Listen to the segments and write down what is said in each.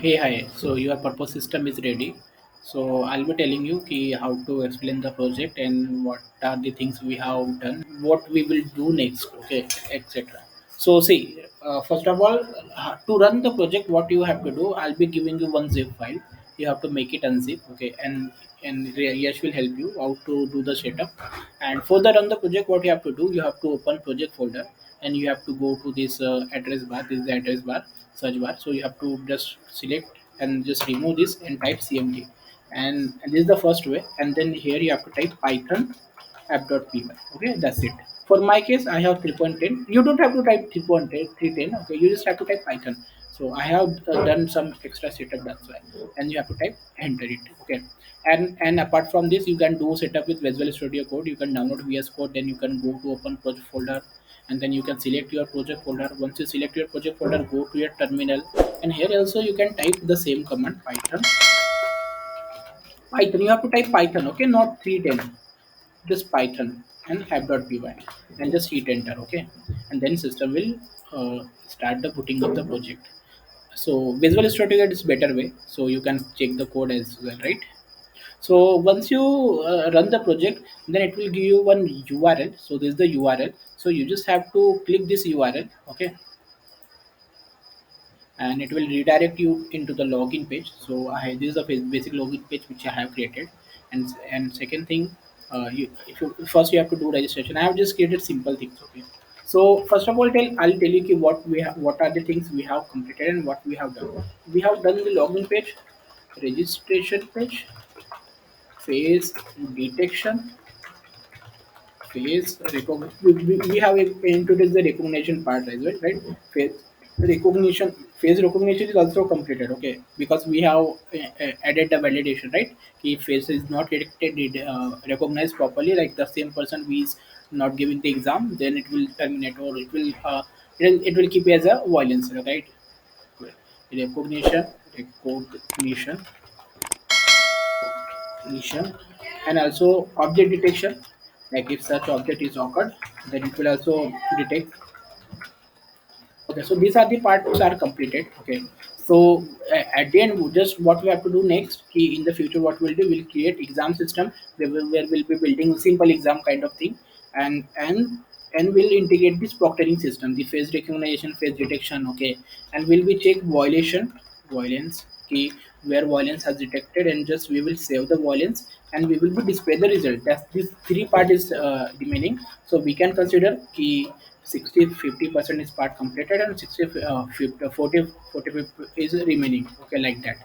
Hey, hi. So your purpose system is ready. So I'll be telling you how to explain the project and what are the things we have done, what we will do next, okay, etc. So see, first of all, to run the project, what you have to do, I'll be giving you one zip file. You have to make it unzip, okay, and Yash will help you how to do the setup. And for the run the project, what you have to do, you have to open project folder and you have to go to this address bar. This is the address bar, search bar. So you have to just select and just remove this and type cmd, and this is the first way. And then here you have to type python app.py. Okay, that's it. For my case, I have 3.10. You don't have to type 3.10, 310. Okay, you just have to type Python. So I have done some extra setup, that's why. And you have to type enter it. Okay, and apart from this, you can do setup with Visual Studio Code. You can download VS Code, then you can go to open project folder, and then you can select your project folder. Once you select your project folder, go to your terminal, and here also you can type the same command Python. Python. You have to type Python. Okay, not 310, just python and app.py, and just hit enter. Okay, and then system will start the putting of the project. So Visual Studio Code is better way, so you can check the code as well, right? So once you run the project, then it will give you one url. So this is the url, so you just have to click this url. Okay, and it will redirect you into the login page. So this is the basic login page which I have created. And second thing, if you first you have to do registration. I have just created simple things. Okay, so first of all, I'll tell you what we have, what are the things we have completed and what we have done. We have done the login page, registration page, face detection, face we have introduced the recognition part as well, right? Face recognition, face recognition is also completed. Okay, because we have added the validation, right? If face is not detected, recognized properly, like the same person who is not giving the exam, then it will terminate, or it will keep as a violence, right? Recognition, recognition, and also object detection. Like if such object is occurred, then it will also detect. Okay, so these are the parts are completed. Okay, so at the end, just what we have to do next, in the future, what we'll do, we'll create exam system where we'll be building simple exam kind of thing, and we'll integrate this proctoring system, the face recognition, face detection. Okay, and we'll be check violence key, where violence has detected, and just we will save the violence, and we will be display the result. That's this three part is remaining. So we can consider key 60-50% is part completed, and 60 50, 40 is remaining. Okay, like that.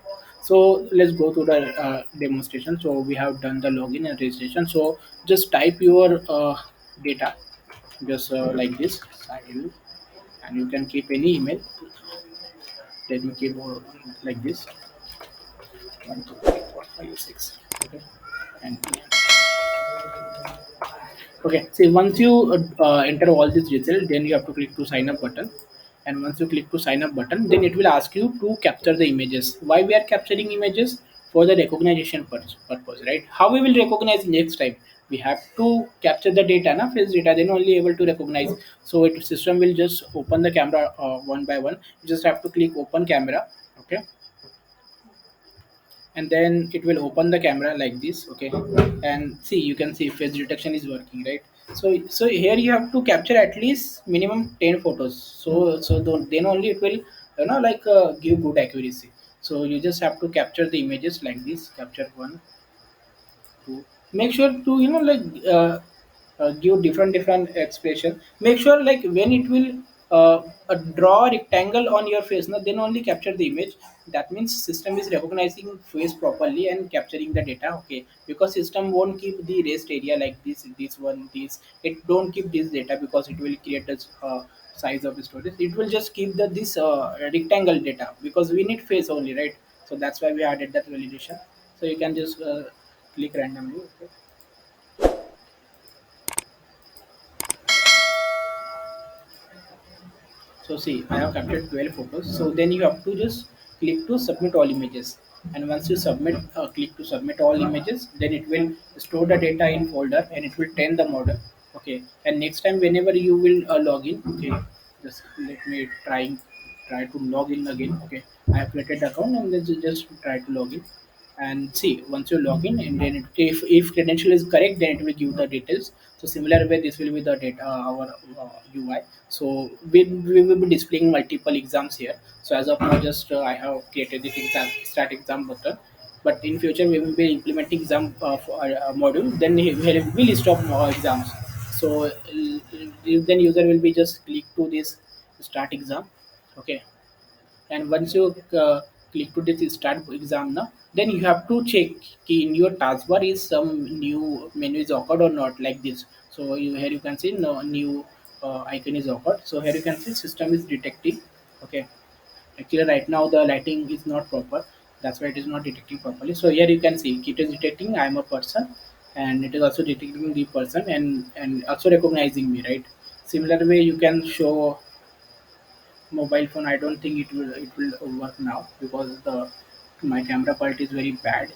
So let's go to the demonstration. So we have done the login and registration. So just type your data, just like this, and you can keep any email. Let me keep like this, 1 2 3 4 5 6. Okay, and okay, see, once you enter all this detail, then you have to click to sign up button. And once you click to sign up button, then it will ask you to capture the images. Why we are capturing images? For the recognition purpose, right? How we will recognize next time? We have to capture the data, na, face data, then only able to recognize. So it system will just open the camera one by one. You just have to click open camera. Okay, and then it will open the camera like this. Okay, and see, you can see face detection is working, right? So here you have to capture at least minimum 10 photos. Then only it will, like, give good accuracy. So you just have to capture the images like this. Capture one, two. Make sure to, like, give different expression. Make sure, like, when it will draw a rectangle on your face, now then only capture the image. That means system is recognizing face properly and capturing the data. Okay, because system won't keep the rest area like this one, this, it don't keep this data, because it will create a size of the storage. It will just keep the this rectangle data, because we need face only, right? So that's why we added that validation. So you can just click randomly. Okay. So see, I have captured 12 photos. So then you have to just click to submit all images. And once you click to submit all images, then it will store the data in folder, and it will train the model. Okay. And next time, whenever you will log in, okay, just let me try. try to log in again. Okay, I have created the account and then just try to log in and see. Once you log in, and then if credential is correct, then it will give the details. So similar way, this will be the data our UI. So we will be displaying multiple exams here. So as of now, just I have created this exam start exam button. But in future, we will be implementing exam for, module. Then we will list of exams. So then user will be just click to this start exam. Okay, and once you click to this start exam now, then you have to check ki in your taskbar is some new menu is occurred or not, like this. So here you can see no new icon is occurred. So here you can see system is detecting. Okay, actually right now the lighting is not proper, that's why it is not detecting properly. So here you can see it is detecting I am a person, and it is also detecting the person, and also recognizing me, right? Similar way you can show mobile phone. I don't think it will work now because the my camera quality is very bad,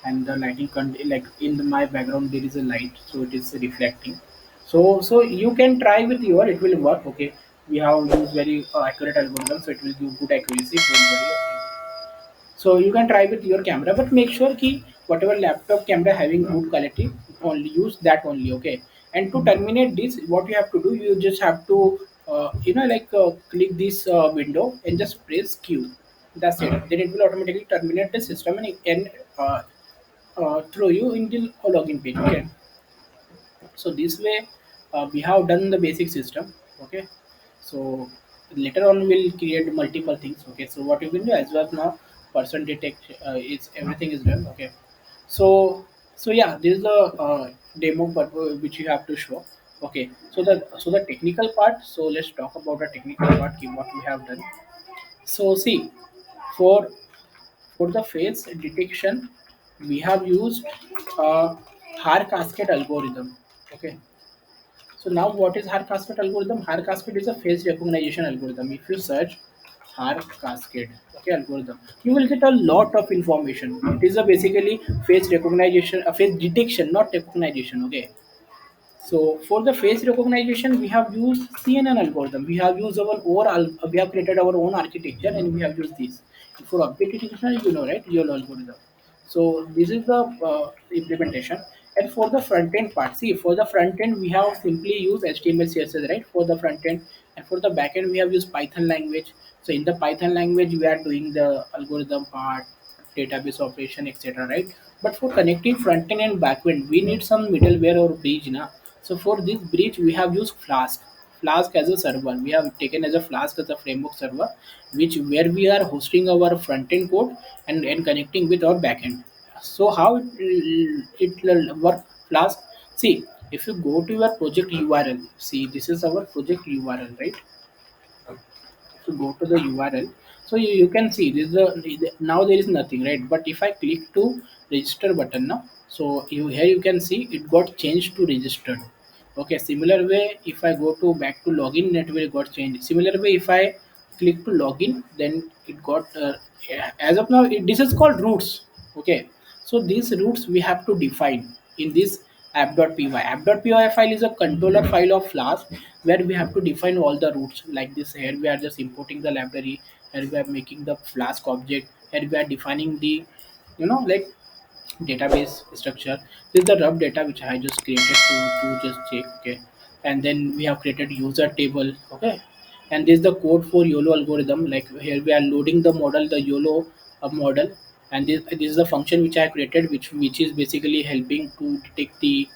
and the lighting like in my background there is a light, so it is reflecting. So you can try with your, it will work. Okay, we have used very accurate algorithm, so it will give good accuracy. Don't worry. Okay. So you can try with your camera, but make sure ki whatever laptop camera having good quality, only use that only. Okay. And to terminate this, what you have to do, you just have to click this window and just press Q. That's it. Then it will automatically terminate the system, and it can throw you into a login page. Okay. So this way, we have done the basic system. Okay. So later on we'll create multiple things. Okay. So what you will do as well now, person detect is everything is done. Okay. So yeah, this is the demo which you have to show. Okay. So the technical part. So let's talk about the technical part. What we have done. So see, for for the face detection, we have used a Har cascade algorithm. Okay. So now what is Har cascade algorithm? Har cascade is a face recognition algorithm. If you search Har cascade, okay, algorithm, you will get a lot of information. It is a basically face recognition, a face detection, not recognition. Okay. So for the face recognition, we have used CNN algorithm. We have used our own, we have created our own architecture, and we have used this. For object detection, you know, right, your algorithm. So this is the implementation. And for the front end part, see, for the front end, we have simply used HTML, CSS, right, for the front end. And for the back end, we have used Python language. So in the Python language, we are doing the algorithm part, database operation, etc. Right? But for connecting front end and back end, we need some middleware or bridge, na. So for this bridge, we have used Flask. Flask as a server. We have taken as a Flask as a framework server, which where we are hosting our front end code and connecting with our backend. So how it will work Flask? See, if you go to your project URL, see this is our project URL, right? To go to the URL. So you can see this is now there is nothing, right? But if I click to register button now, so here you can see it got changed to registered. Okay, similar way if I go to back to login, it will got changed. Similar way if I click to login, then it got yeah, as of now this is called roots. Okay, so these roots we have to define in this app.py. App.py file is a controller file of Flask where we have to define all the roots like this. Here we are just importing the library. Here we are making the Flask object. Here we are defining the like database structure. This is the rough data which I just created to just check. Okay, and then we have created user table. Okay, and this is the code for YOLO algorithm. Like here we are loading the model, the YOLO model, and this is the function which I created, which is basically helping to detect the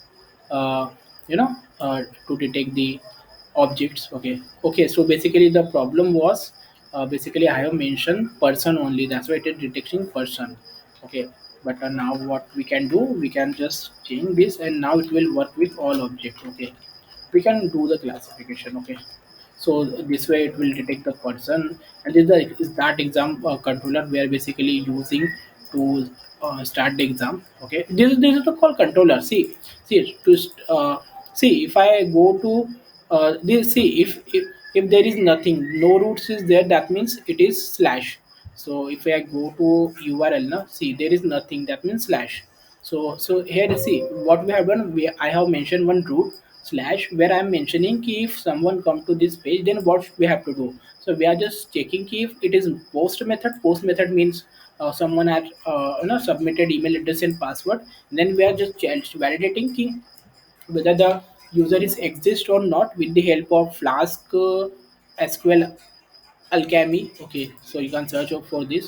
uh, you know to detect the objects. Okay, so basically the problem was basically I have mentioned person only, that's why it is detecting person. Okay, but now what we can do, we can just change this, and now it will work with all objects. Okay, we can do the classification. Okay, so this way it will detect the person. And this is that exam controller we are basically using to start the exam. Okay, this is the call controller. See to see if I go to this, see if there is nothing, no roots is there, that means it is slash. So if I go to URL now, see there is nothing, that means slash. So here see what we have done, I have mentioned one root, slash where I'm mentioning ki if someone come to this page, then what we have to do. So we are just checking ki if it is post method means someone had submitted email address and password. Then we are just validating ki whether the user is exist or not with the help of Flask, SQL Alchemy. Okay, so you can search up for this,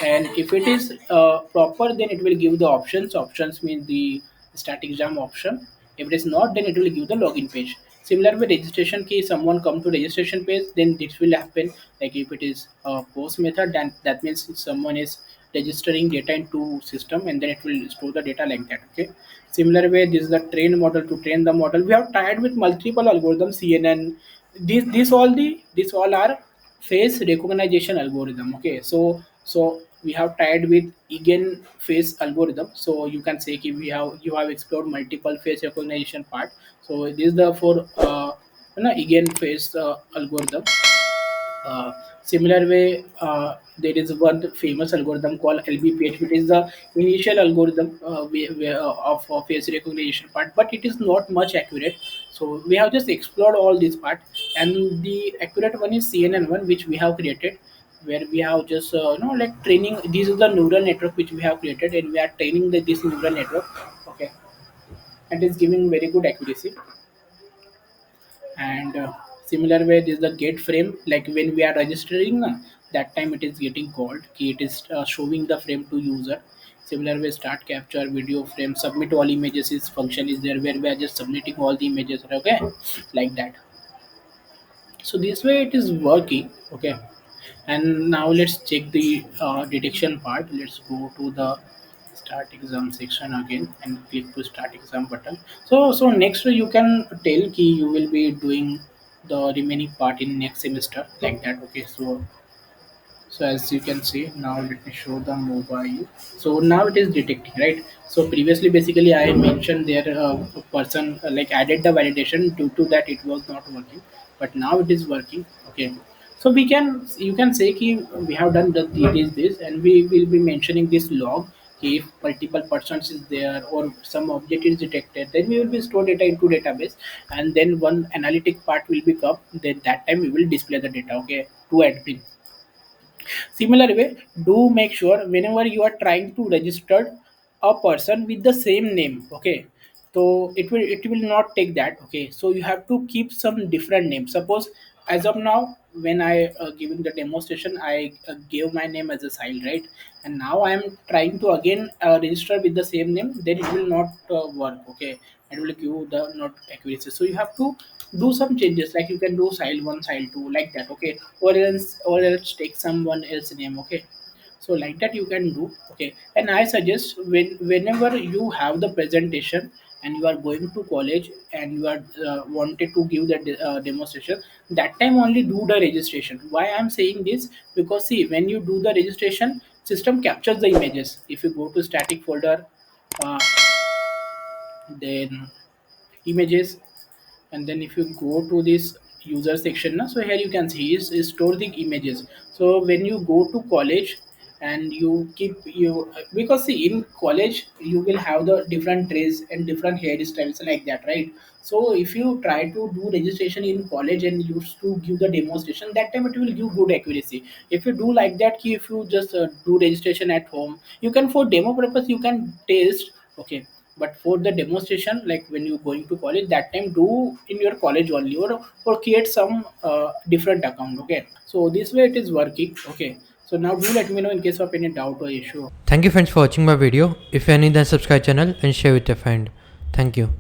and if it is proper, then it will give the options. Options means the static exam option. If it is not, then it will give the login page. Similar with registration key, someone come to registration page, then this will happen. Like if it is a post method, then that means someone is registering data into system, and then it will store the data like that. Okay. Similar way, this is the train model. To train the model, we have tried with multiple algorithms, CNN. These all are face recognition algorithm. Okay, so we have tried with again face algorithm. So you can say ki you have explored multiple face recognition part. So this is the for again face algorithm. Similar way, there is one famous algorithm called LBPH, which is the initial algorithm of face recognition part, but it is not much accurate. So we have just explored all this part, and the accurate one is CNN one, which we have created, where we have just like training. This is the neural network which we have created, and we are training this neural network. Okay, and it's giving very good accuracy. And similar way, this is the get frame. Like when we are registering, that time it is getting called key, it is showing the frame to user. Similar way, start capture video frame, submit all images is function is there, where we are just submitting all the images. Okay, like that. So this way it is working. Okay, and now let's check the detection part. Let's go to the start exam section again and click to start exam button. So next you can tell key you will be doing the remaining part in next semester, like that. Okay, so as you can see now, let me show the mobile. So now it is detecting, right? So previously basically I mentioned there a person like added the validation, due to that it was not working, but now it is working. Okay, so you can say ki we have done it is this, and we will be mentioning this log ki if multiple persons is there or some object is detected, then we will be store data into database, and then one analytic part will become, then that time we will display the data, okay, to admin. Similar way, do make sure whenever you are trying to register a person with the same name, okay, so it will not take that. Okay, so you have to keep some different names. Suppose as of now, when I giving the demonstration, I gave my name as a Sahil, right? And now I am trying to again register with the same name, then it will not work. Okay, it will give the not accuracy. So you have to do some changes, like you can do Sahil 1, Sahil 2, like that. Okay, or else take someone else name. Okay, so like that you can do. Okay, and I suggest whenever you have the presentation and you are going to college and you are wanted to give the demonstration, that time only do the registration. Why I'm saying this? Because see, when you do the registration, system captures the images. If you go to static folder, uh, then images, and then if you go to this user section now, so here you can see is store the images. So when you go to college and you keep you, because see in college you will have the different dress and different hairstyles like that, right? So if you try to do registration in college and used to give the demonstration, that time it will give good accuracy. If you do like that if you just do registration at home, you can for demo purpose you can test. Okay, but for the demonstration, like when you going to college, that time do in your college only, or create some different account. Okay, so this way it is working. Okay, so now do let me know in case of any doubt or issue. Thank you friends for watching my video. If you are new, then subscribe channel and share with your friend. Thank you.